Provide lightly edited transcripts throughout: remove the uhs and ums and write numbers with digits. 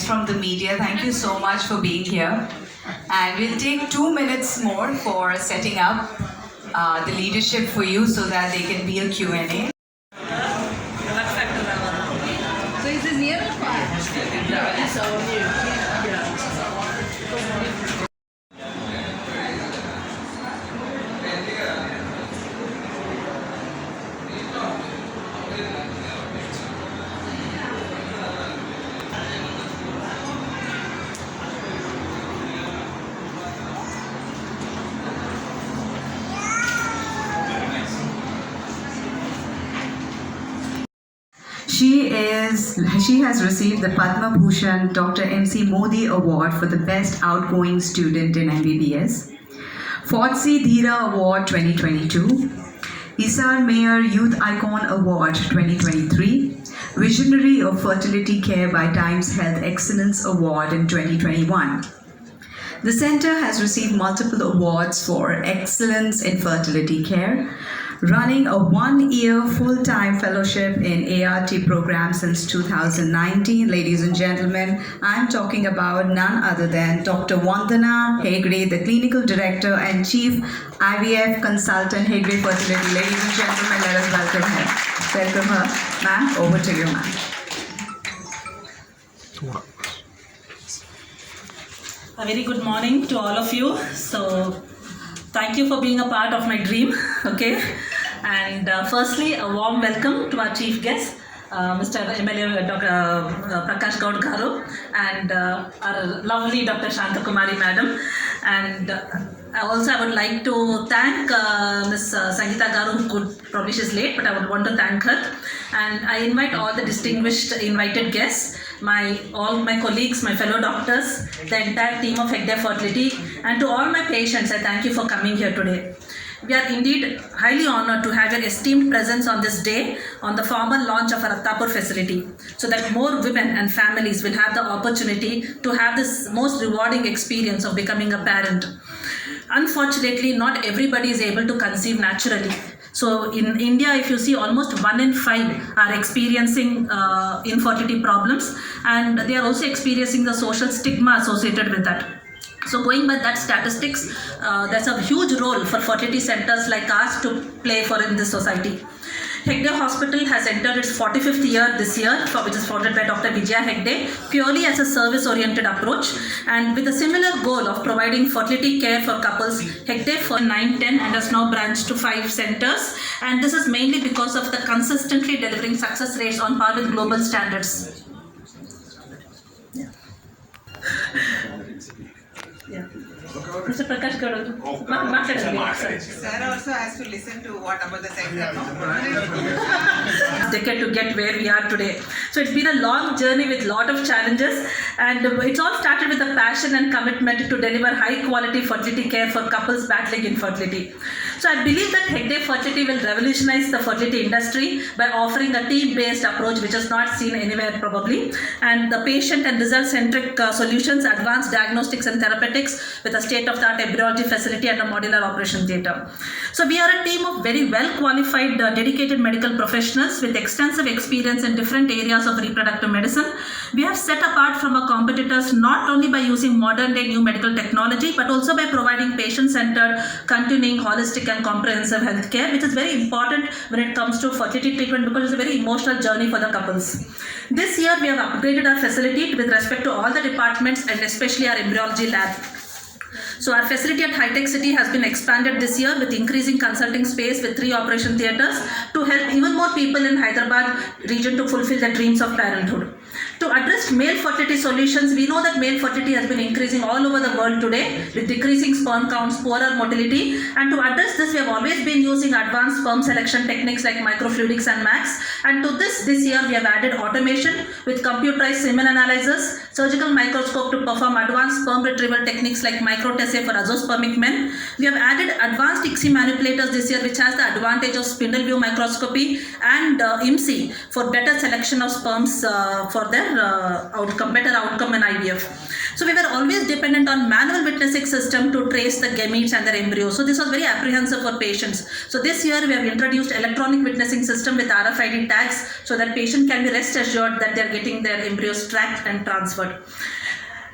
from the media, thank you so much for being here. And we'll take 2 minutes more for setting up the leadership for you so that they can be a Q&A. So is this near or far? It's all new. She has received the Padma Bhushan Dr. MC Modi Award for the Best Outgoing Student in MBBS, Fotsi Dhira Award 2022, Isar Mayor Youth Icon Award 2023, Visionary of Fertility Care by Times Health Excellence Award in 2021. The Centre has received multiple awards for excellence in fertility care, running a 1-year full-time fellowship in ART program since 2019. Ladies and gentlemen, I'm talking about none other than Dr. Vandana Hegde, the Clinical Director and Chief IVF Consultant, Hegde Fertility. Ladies and gentlemen, let us welcome her. Welcome her. Ma'am, over to you, ma'am. A very good morning to all of you. So thank you for being a part of my dream. Okay, and firstly a warm welcome to our chief guest, Mr. MLA Dr. Prakash Goud and our lovely Dr. Shanta Kumari madam, and also I would like to thank Ms. Sangeeta Garu, who probably she's late, but I would want to thank her, and I invite all the distinguished invited guests, all my colleagues, my fellow doctors, the entire team of Hegde Fertility, and to all my patients, I thank you for coming here today. We are indeed highly honored to have your esteemed presence on this day on the formal launch of our Attapur facility, so that more women and families will have the opportunity to have this most rewarding experience of becoming a parent. Unfortunately, not everybody is able to conceive naturally. So in India, if you see, almost 1 in 5 are experiencing infertility problems, and they are also experiencing the social stigma associated with that. So going by that statistics, there's a huge role for fertility centers like ours to play for in this society. Hegde Hospital has entered its 45th year this year, which is founded by Dr. Vijaya Hegde, purely as a service-oriented approach, and with a similar goal of providing fertility care for couples. Hegde for 9, 10 and has now branched to 5 centers, and this is mainly because of the consistently delivering success rates on par with global standards. Yeah. Mr. Prakash Goud. Sir also has to listen to what about the center. Decade to get where we are today. So it's been a long journey with lot of challenges, and it's all started with a passion and commitment to deliver high quality fertility care for couples battling infertility. So I believe that Hegde Fertility will revolutionize the fertility industry by offering a team-based approach which is not seen anywhere probably, and the patient and result-centric solutions, advanced diagnostics and therapeutics with a state-of-the-art embryology facility and a modular operation theatre. So we are a team of very well-qualified, dedicated medical professionals with extensive experience in different areas of reproductive medicine. We have set apart from our competitors not only by using modern-day new medical technology, but also by providing patient-centered, continuing, holistic and comprehensive health care, which is very important when it comes to fertility treatment because it's a very emotional journey for the couples. This year we have upgraded our facility with respect to all the departments and especially our embryology lab. So our facility at High-Tech City has been expanded this year with increasing consulting space with 3 operation theatres to help even more people in Hyderabad region to fulfill their dreams of parenthood. To address male fertility solutions, we know that male fertility has been increasing all over the world today with decreasing sperm counts, poorer motility, and to address this we have always been using advanced sperm selection techniques like microfluidics and MAX, and to this year we have added automation with computerized semen analysis, surgical microscope to perform advanced sperm retrieval techniques like microtessay for azoospermic men. We have added advanced ICSI manipulators this year which has the advantage of spindle view microscopy and IMSI for better selection of sperms for their better outcome in IVF. So we were always dependent on manual witnessing system to trace the gametes and their embryos. So this was very apprehensive for patients. So this year we have introduced electronic witnessing system with RFID tags so that patient can be rest assured that they are getting their embryos tracked and transferred.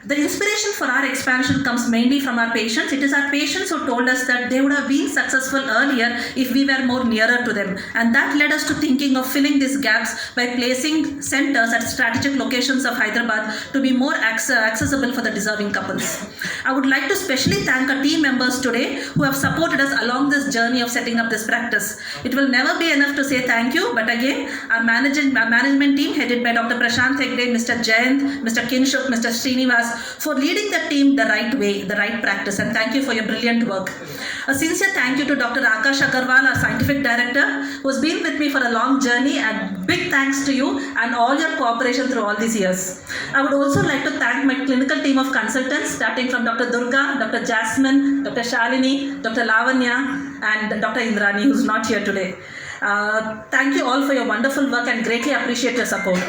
The inspiration for our expansion comes mainly from our patients. It is our patients who told us that they would have been successful earlier if we were more nearer to them. And that led us to thinking of filling these gaps by placing centers at strategic locations of Hyderabad to be more accessible for the deserving couples. I would like to specially thank our team members today who have supported us along this journey of setting up this practice. It will never be enough to say thank you, but again, our management team headed by Dr. Hegde, Mr. Jayant, Mr. Kinshuk, Mr. Srinivas, for leading the team the right way, the right practice, and thank you for your brilliant work. A sincere thank you to Dr. Akash Agarwal, our scientific director, who has been with me for a long journey, and big thanks to you and all your cooperation through all these years. I would also like to thank my clinical team of consultants, starting from Dr. Durga, Dr. Jasmine, Dr. Shalini, Dr. Lavanya, and Dr. Indrani, who is not here today. Thank you all for your wonderful work and greatly appreciate your support.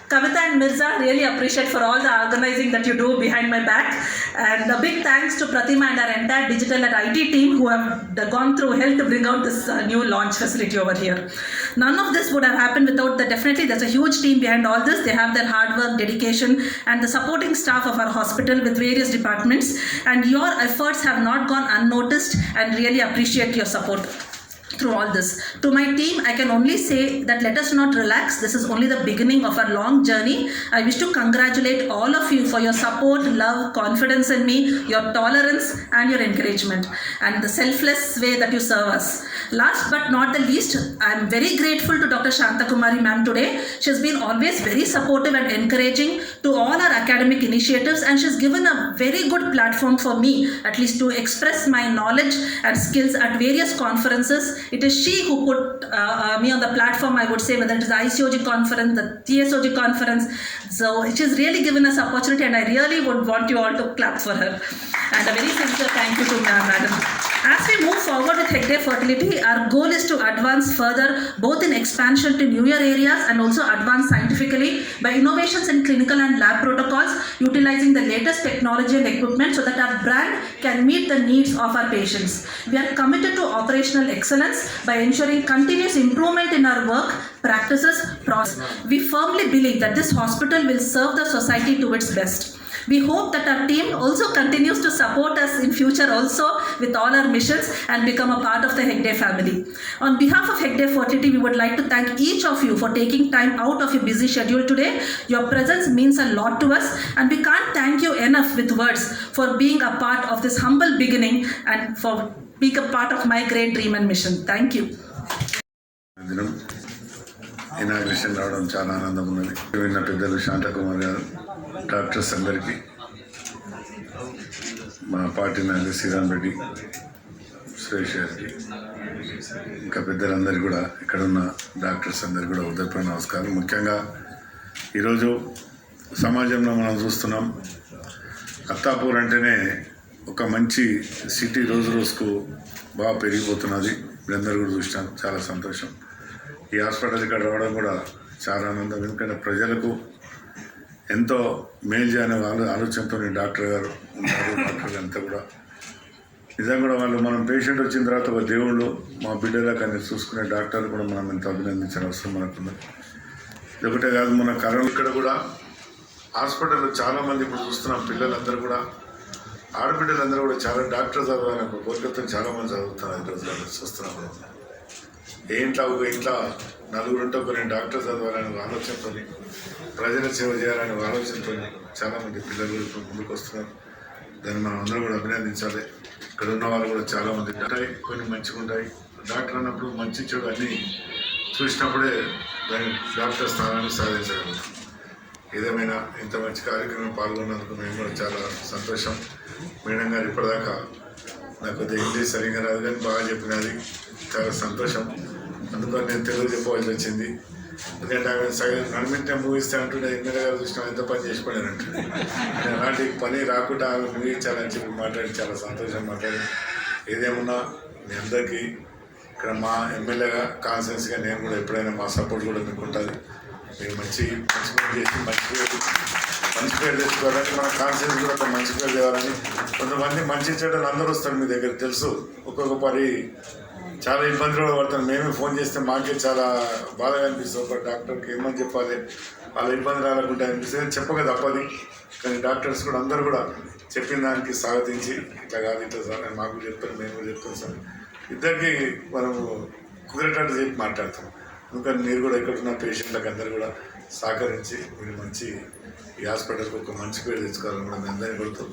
Kavita and Mirza, really appreciate for all the organizing that you do behind my back. And a big thanks to Pratima and our entire digital and IT team who have gone through hell to bring out this new launch facility over here. None of this would have happened without definitely there's a huge team behind all this. They have their hard work, dedication, and the supporting staff of our hospital with various departments. And your efforts have not gone unnoticed, and really appreciate your support through all this. To my team, I can only say that let us not relax. This is only the beginning of our long journey. I wish to congratulate all of you for your support, love, confidence in me, your tolerance, and your encouragement, and the selfless way that you serve us. Last but not the least, I am very grateful to Dr. Shanta Kumari ma'am today. She has been always very supportive and encouraging to all our academic initiatives, and she has given a very good platform for me, at least to express my knowledge and skills at various conferences. It is she who put me on the platform, I would say, whether it is the ICOG conference, the TSOG conference. So it has really given us opportunity, and I really would want you all to clap for her. And a very sincere thank you to madam. As we move forward with Hegde Fertility, our goal is to advance further both in expansion to newer areas and also advance scientifically by innovations in clinical and lab protocols, utilizing the latest technology and equipment so that our brand can meet the needs of our patients. We are committed to operational excellence by ensuring continuous improvement in our work, practices, process. We firmly believe that this hospital will serve the society to its best. We hope that our team also continues to support us in future also with all our missions and become a part of the Hegde family. On behalf of Hegde Fertility, we would like to thank each of you for taking time out of your busy schedule today. Your presence means a lot to us, and we can't thank you enough with words for being a part of this humble beginning and for being a part of my great dream and mission. Thank you. Inauguration రావడం చాలా ఆనందం ఉన్నది. విన్న పెద్దలు శాంత కుమార్ గారు, doctors అందరికీ, మా party నాయకులు శ్రీరామ్ రెడ్డి, సురేష్ గారికి, ఇంకా పెద్దలందరికీ కూడా, ఇక్కడ ఉన్న డాక్టర్స్ అందరికీ కూడా ఉదయపూర్వ నమస్కారం. ముఖ్యంగా ఈరోజు సమాజంలో మనం చూస్తున్నాం, అత్తాపూర్ అంటేనే ఒక మంచి సిటీ రోజు రోజుకు బాగా పెరిగిపోతున్నది. మీరందరూ కూడా చూసినాం, చాలా సంతోషం. ఈ హాస్పిటల్ ఇక్కడ రావడం కూడా చాలా ఆనందం. ఎందుకంటే ప్రజలకు ఎంతో మేలు చేయని ఆలోచనతో డాక్టర్ గారు ఉన్నారు. డాక్టర్లు అంతా కూడా నిజంగా కూడా వాళ్ళు, మనం పేషెంట్ వచ్చిన తర్వాత ఒక దేవుళ్ళు, మా బిడ్డలకు అన్ని చూసుకునే డాక్టర్లు కూడా మనం ఎంతో అభినందించిన అవసరం మనకున్నది. ఇదొకటే కాదు, మన కరోనా ఇక్కడ కూడా హాస్పిటల్లో చాలామంది ఇప్పుడు చూస్తున్నాం, పిల్లలందరూ కూడా, ఆడబిడ్డలందరూ కూడా చాలా డాక్టర్ చదవాలని కోరికతో చాలామంది చదువుతున్నారు. ఈరోజు చూస్తున్నాం, ఇంట్లో నలుగురుంటే కొన్ని డాక్టర్ చదవాలని ఆలోచనతో, ప్రజల సేవ చేయాలని ఆలోచనతో చాలామంది పిల్లలు ముందుకు వస్తున్నారు. దాన్ని మనం అందరూ కూడా అభినందించాలి. ఇక్కడ ఉన్న వాళ్ళు కూడా చాలామంది ఉంటాయి, కొన్ని మంచిగా ఉంటాయి. డాక్టర్ అన్నప్పుడు మంచి చెడు అన్నీ చూసినప్పుడే దాని డాక్టర్ స్థానాన్ని సాధించగలుగుతాం. ఏదేమైనా ఇంత మంచి కార్యక్రమం పాల్గొన్నందుకు మేము కూడా చాలా సంతోషం. మేడం గారు ఇప్పటిదాకా నాకు కొద్దిగా ఇంగ్లీష్ సరిగ్గా రాదు, కానీ బాగా చెప్పినది, చాలా సంతోషం. అందుకని నేను తెలుగు చెప్పవలసి వచ్చింది. ఎందుకంటే ఆమె సగం నడిమింటే ముగిస్తే అంటుండే, ఎమ్మెల్యే గారు చూసిన ఎంత పని చేసి పడానంటుండే. నేను అలాంటి పని రాకుండా ఆమె ముగించాలని చెప్పి మాట్లాడి చాలా సంతోషం మాట్లాడి. ఏదేమన్నా మీ అందరికీ ఇక్కడ మా ఎమ్మెల్యేగా, కాన్ఫరెన్స్గా నేను కూడా ఎప్పుడైనా మా సపోర్ట్ కూడా మీకు ఉంటుంది. మీరు మంచి పని చేసి మంచి మంచి పేరు తెచ్చుకోవాలని మన కాన్షియస్ కూడా ఒక మంచి పేరు తేవాలని కొంతమంది మంచి చెడ్డలు అందరూ వస్తారు మీ దగ్గర తెలుసు. ఒక్కొక్క పరి చాలా ఇబ్బందులు కూడా పడతాను. మేమే ఫోన్ చేస్తే మాకే చాలా బాధగా అనిపిస్తుంది. ఒక డాక్టర్కి ఏమని చెప్పాలి, వాళ్ళ ఇబ్బంది రాలకుండా అనిపిస్తుంది. చెప్పక తప్పది. కానీ డాక్టర్స్ కూడా అందరూ కూడా చెప్పిన దానికి స్వాగతించి ఇట్లా కాదు ఇట్లా సార్ అని మాకు చెప్తారు, మేము కూడా చెప్తాం సార్. ఇద్దరికి మనము కుదిరేటట్టు చెప్పి మాట్లాడతాం. ఎందుకంటే మీరు కూడా ఇక్కడ ఉన్న పేషెంట్లకు అందరూ కూడా సహకరించి మీరు మంచి ఈ హాస్పిటల్కి ఒక మంచి పేరు తెచ్చుకోవాలని కూడా మేము అందరినీ కొడుతూ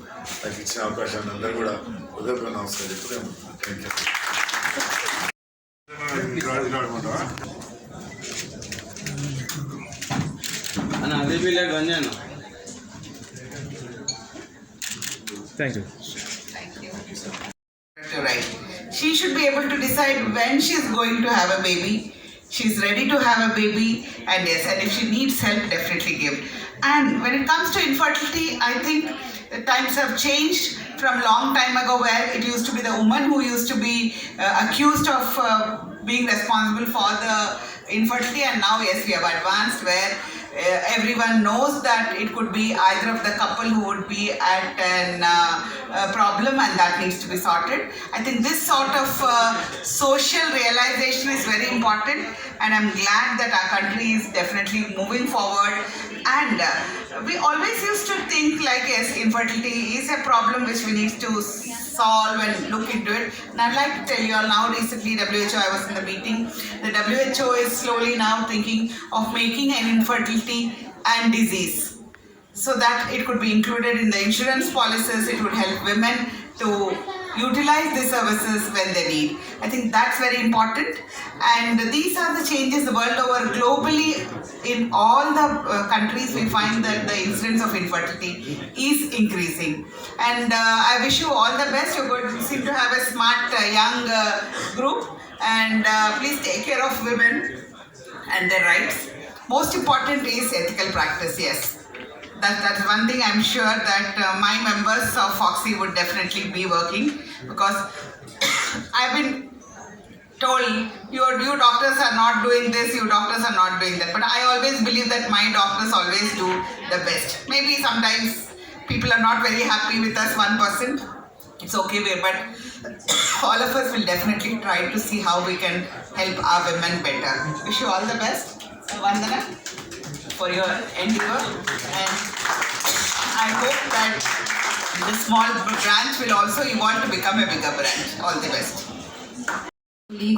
నాకు ఇచ్చిన అవకాశాన్ని అందరూ కూడా ఉదయపూర్వ నమస్కారం చెప్తున్నాము. Thank you. Thank you. Right. She should be able to decide when she is going to have a baby. She's ready to have a baby, and yes, and if she needs help, definitely give. And when it comes to infertility, I think the times have changed from long time ago, where it used to be the woman who used to be accused of being responsible for the infertility, and now yes, we have advanced where everyone knows that it could be either of the couple who would be at a problem, and that needs to be sorted. I think this sort of social realization is very important, and I'm glad that our country is definitely moving forward. And we always used to think like, yes, infertility is a problem which we need to solve and look into it. And I'd like to tell you all now, recently WHO, I was in the meeting, the WHO is slowly now thinking of making an infertility and disease, so that it could be included in the insurance policies. It would help women to utilize the services when they need. I think that's very important, and these are the changes the world over. Globally, in all the countries, we find that the incidence of infertility is increasing, and I wish you all the best. You're going to seem to have a smart young group, and please take care of women and their rights. Most important is ethical practice. Yes, that's one thing I'm sure that my members of Foxy would definitely be working, because I've been told you doctors are not doing this, you doctors are not doing that, but I always believe that my doctors always do the best. Maybe sometimes people are not very happy with us 1%. It's okay, but all of us will definitely try to see how we can help our women better. Wish you all the best, Vandana, for your endeavor, and I hope that the small branch will also evolve to become a bigger branch. All the best.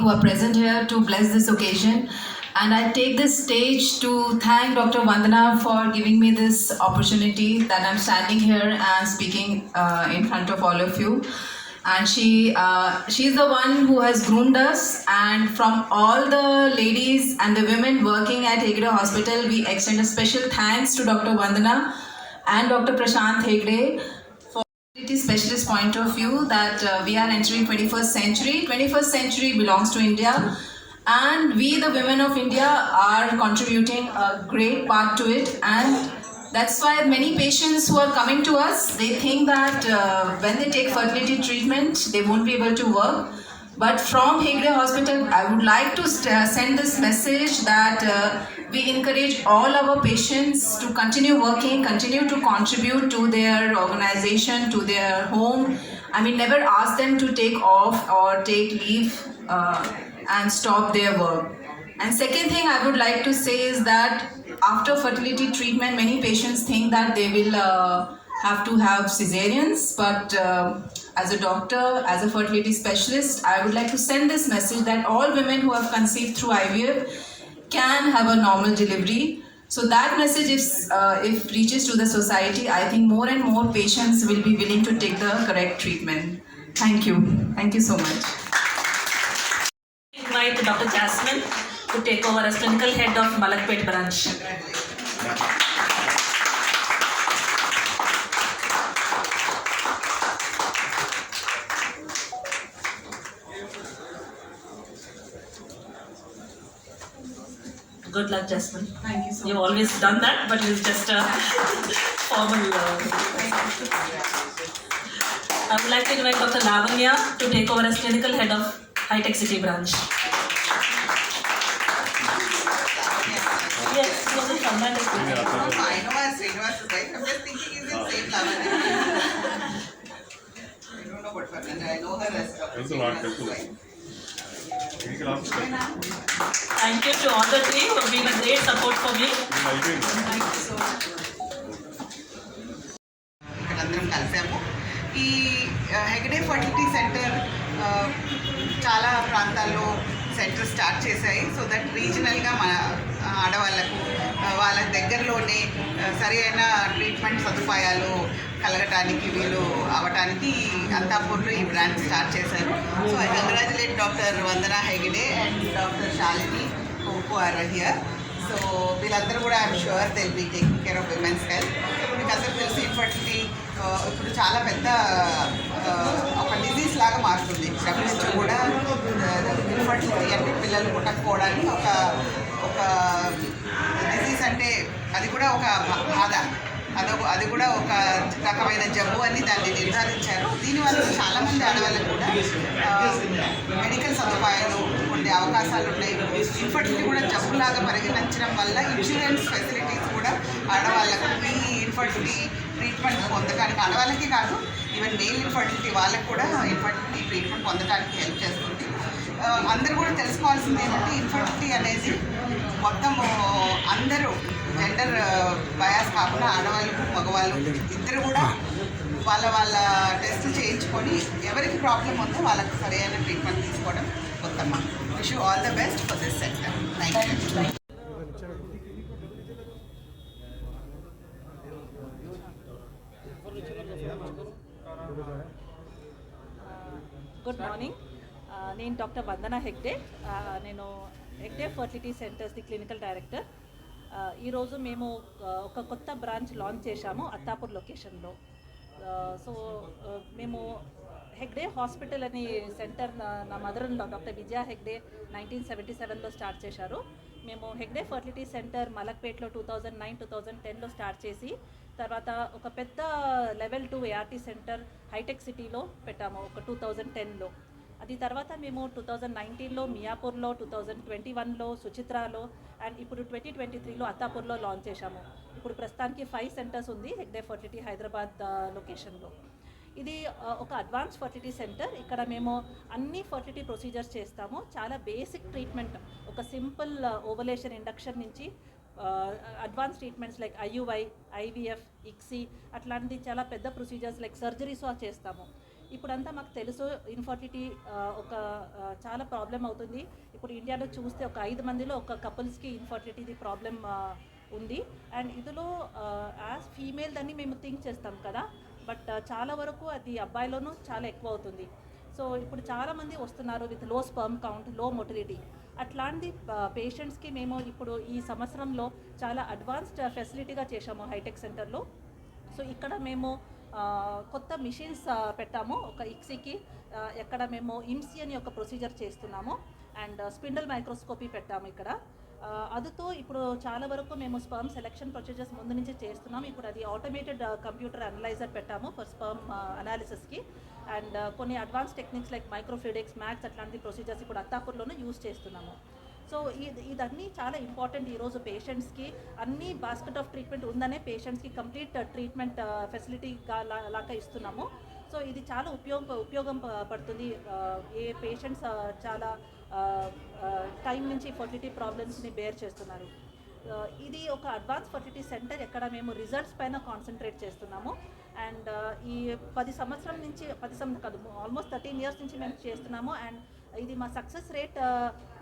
Who are present here to bless this occasion, and I take this stage to thank Dr. Vandana for giving me this opportunity that I'm standing here and speaking in front of all of you. And she's the one who has groomed us, and from all the ladies and the women working at Hegde Hospital, we extend a special thanks to Dr. Vandana and Dr. Prashant Hegde for fertility specialist point of view, that we are entering 21st century. 21st century belongs to India, and we, the women of India, are contributing a great part to it. And that's why many patients who are coming to us, they think that when they take fertility treatment, they won't be able to work. But from Hegde Hospital, I would like to send this message that we encourage all our patients to continue working, continue to contribute to their organization, to their home. I mean, never ask them to take off or take leave and stop their work. And second thing I would like to say is that after fertility treatment, many patients think that they will have to have cesareans, but as a doctor, as a fertility specialist, I would like to send this message that all women who have conceived through IVF can have a normal delivery. So that message, if reaches to the society, I think more and more patients will be willing to take the correct treatment. Thank you. Thank you so much. Invite Dr. Jasmine to take over as clinical head of Malakpet branch. Good luck, Jasmine. Thank you so You've much. always done that, but it's just a formal. I would like to invite Dr. Lavanya to take over as clinical head of High Tech City branch. Yes, he was a traumatic. I know as Srinivas is right. I'm just thinking he's in same level. I don't know what Vandana. I know her as Dr. Srinivas is right. Thank you to all the three who have been a great support for me. ఇక్కడందరం కలిసాము. ఈ Hegde fertility centre చాలా ప్రాంతాల్లో centre start చేశాయి. So that రీజనల్గా మన ఆడవాళ్ళకు వాళ్ళ దగ్గరలోనే సరి అయిన ట్రీట్మెంట్ సదుపాయాలు కలగటానికి వీలు అవటానికి అత్తాపూర్లో ఈ బ్రాంచ్ స్టార్ట్ చేశారు. So I congratulate doctor Vandana Hegde and doctor Shalini who are here. So వీళ్ళందరూ కూడా I'm sure they will be taking care of women's health. మీకు అందరూ తెలిసి ఇన్ఫర్టిలిటీ ఇప్పుడు చాలా పెద్ద ఒక డిజీజ్ లాగా మారుతుంది. WHO కూడా ఇన్ఫర్టిలిటీ అంటే పిల్లలు పుట్టకపోవడానికి ఒక డిజీజ్ అంటే అది కూడా ఒక బాధ, అది కూడా ఒక రకమైన జబ్బు అని దాన్ని నిర్ధారించారు. దీనివల్ల చాలామంది ఆడవాళ్ళకు కూడా మెడికల్ సదుపాయాలు ఉండే అవకాశాలు ఉన్నాయి. ఇన్ఫర్టిలిటీ కూడా జబ్బులాగా పరిగణించడం వల్ల ఇన్సూరెన్స్ ఫెసిలిటీస్ కూడా ఆడవాళ్ళకు ఈ ఇన్ఫర్టిలిటీ ట్రీట్మెంట్ పొందడానికి, ఆడవాళ్ళకి కాదు ఈవెన్ మేల్ ఇన్ఫర్టిలిటీ వాళ్ళకు కూడా ఇన్ఫర్టిలిటీ ట్రీట్మెంట్ పొందడానికి హెల్ప్ చేస్తుంది. అందరూ కూడా తెలుసుకోవాల్సింది ఏంటంటే ఇన్ఫర్టిలిటీ అనేది మొత్తం అందరూ జెండర్ బయాస్ కాకుండా ఆడవాళ్ళు మగవాళ్ళు ఇద్దరు కూడా వాళ్ళ టెస్ట్ చేయించుకొని ఎవరికి ప్రాబ్లం ఉందో వాళ్ళకి సరైన ట్రీట్మెంట్ తీసుకోవడం ఉత్తమ. Wish you all the best for this sector. Thank you. Good morning. నేను డాక్టర్ వందన హెగ్డే. నేను హెగ్డే ఫర్టిలిటీ సెంటర్స్ది క్లినికల్ డైరెక్టర్. ఈరోజు మేము ఒక కొత్త బ్రాంచ్ లాంచ్ చేశాము అత్తాపూర్ లొకేషన్లో. సో మేము హెగ్డే హాస్పిటల్ అనే సెంటర్ నా మదర్లో డాక్టర్ విజయ హెగ్డే 1977లో స్టార్ట్ చేశారు. మేము హెగ్డే ఫర్టిలిటీ సెంటర్ మలక్పేట్లో 2009-2010లో స్టార్ట్ చేసి తర్వాత ఒక పెద్ద లెవెల్ 2 ART సెంటర్ హైటెక్ సిటీలో పెట్టాము ఒక 2010లో. అది తర్వాత మేము 2019లో మియాపూర్లో, 2021లో సుచిత్రాలో అండ్ ఇప్పుడు 2023లో అత్తాపూర్లో లాంచ్ చేశాము. ఇప్పుడు ప్రస్తుతానికి 5 సెంటర్స్ ఉంది హెగ్డే ఫర్టిలిటీ హైదరాబాద్ లొకేషన్లో. ఇది ఒక అడ్వాన్స్ ఫర్టిలిటీ సెంటర్. ఇక్కడ మేము అన్ని ఫర్టిలిటీ ప్రొసీజర్స్ చేస్తాము. చాలా బేసిక్ ట్రీట్మెంట్, ఒక సింపుల్ ఓవలేషన్ ఇండక్షన్ నుంచి advance treatments like IUI, IVF, ICSI అట్లాంటి చాలా పెద్ద ప్రొసీజర్స్ లైక్ సర్జరీస్ చేస్తాము. ఇప్పుడంతా మాకు తెలుసు ఇన్ఫర్టిలిటీ ఒక చాలా ప్రాబ్లం అవుతుంది. ఇప్పుడు ఇండియాలో చూస్తే ఒక 5 మందిలో ఒక కపుల్స్కి ఇన్ఫర్టిలిటీ ప్రాబ్లం ఉంది. అండ్ ఇందులో యాజ్ ఫీమేల్ దాన్ని మేము థింక్ చేస్తాం కదా, బట్ చాలా వరకు అది అబ్బాయిలోనూ చాలా ఎక్కువ అవుతుంది. సో ఇప్పుడు చాలామంది వస్తున్నారు విత్ లో స్పర్మ్ కౌంట్, లో మొటిలిటీ. అట్లాంటి పేషెంట్స్కి మేము ఇప్పుడు ఈ సంవత్సరంలో చాలా అడ్వాన్స్డ్ ఫెసిలిటీగా చేశాము హైటెక్ సెంటర్లో. సో ఇక్కడ మేము కొత్త మిషన్స్ పెట్టాము. ఒక ICSIకి ఎక్కడ మేము IMSI అని ఒక ప్రొసీజర్ చేస్తున్నాము అండ్ స్పిండల్ మైక్రోస్కోపీ పెట్టాము ఇక్కడ. అదితో ఇప్పుడు చాలా వరకు మేము స్పర్మ్ సెలెక్షన్ ప్రొసీజర్స్ ముందు నుంచి చేస్తున్నాము. ఇప్పుడు అది ఆటోమేటెడ్ కంప్యూటర్ అనలైజర్ పెట్టాము ఫర్ స్పర్మ్ అనాలిసిస్కి. అండ్ కొన్ని advance techniques like microfluidics, max అట్లాంటి ప్రొసీజర్స్ ఇప్పుడు అత్తాపూర్లోనే యూజ్ చేస్తున్నాము. సో ఇదన్నీ చాలా ఇంపార్టెంట్. ఈరోజు పేషెంట్స్కి అన్ని బాస్కెట్ ఆఫ్ ట్రీట్మెంట్ ఉందనే పేషెంట్స్కి కంప్లీట్ ట్రీట్మెంట్ ఫెసిలిటీగా లాగా ఇస్తున్నాము. సో ఇది చాలా ఉపయోగం పడుతుంది. ఏ పేషెంట్స్ చాలా టైం నుంచి ఫర్టిలిటీ ప్రాబ్లమ్స్ని బేర్ చేస్తున్నారు. ఇది ఒక అడ్వాన్స్ ఫర్టిలిటీ సెంటర్ ఎక్కడ మేము రిజల్ట్స్ పైన కాన్సన్ట్రేట్ చేస్తున్నాము. అండ్ ఈ 10 సంవత్సరం కాదు, ఆల్మోస్ట్ 13 years నుంచి మేము చేస్తున్నాము. అండ్ ఇది మా సక్సెస్ రేట్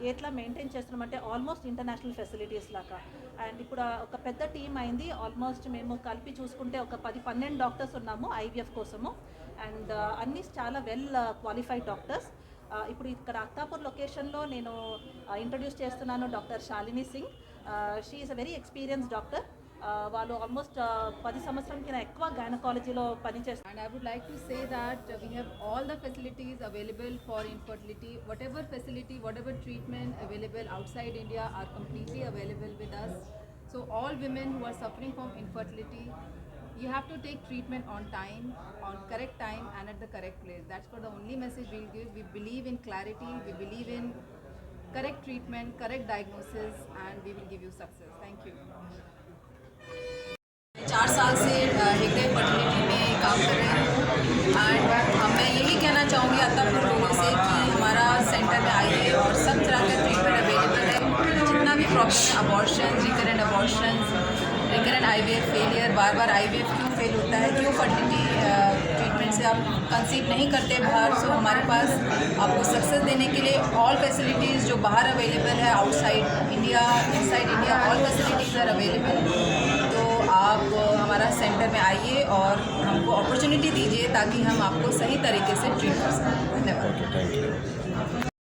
ఎట్లా మెయింటైన్ చేస్తున్నామంటే ఆల్మోస్ట్ ఇంటర్నేషనల్ ఫెసిలిటీస్ లాగా. అండ్ ఇప్పుడు ఒక పెద్ద టీం అయింది. ఆల్మోస్ట్ మేము కలిపి చూసుకుంటే ఒక 10-12 డాక్టర్స్ ఉన్నాము IVF కోసము. అండ్ అన్నీ చాలా వెల్ క్వాలిఫైడ్ డాక్టర్స్. ఇప్పుడు ఇక్కడ అత్తాపూర్ లొకేషన్లో నేను ఇంట్రడ్యూస్ చేస్తున్నాను doctor Shalini Singh. She is a very experienced doctor. వాళ్ళు ఆల్మోస్ట్ 10 సంవత్సరం కింద ఎక్కువ గైనకాలజీలో పనిచేస్తారు. And I would like to say that we have all the facilities available for infertility. Whatever facility, whatever treatment available outside India are completely available with us. So all women who are suffering from infertility, you have to take treatment on time, on correct time and at the correct place. That's for the only message we'll give. We believe in clarity, we believe in correct treatment, correct diagnosis, and we will give you success. Thank you. 4 साल से Hegde fertility में काम कर रही हूँ and मैं यही कहना चाहूँगी अत्तापुर लोगों से कि हमारा सेंटर में आइए और सब तरह का ट्रीटमेंट अवेलेबल है। जितना भी problem abortion, recurrent IVF failure, बार बार IVF क्यों फेल होता है, क्यों फर्टिलिटी ट्रीटमेंट से आप कंसीव नहीं करते बाहर, सो हमारे पास आपको सक्सेस देने के लिए ऑल फैसिलिटीज़ जो बाहर अवेलेबल है, outside India, inside India, all facilities are available. तो आप हमारा सेंटर में आइए और हमको अपॉर्चुनिटी दीजिए ताकि हम आपको सही तरीके से ट्रीट कर सकें। धन्यवाद।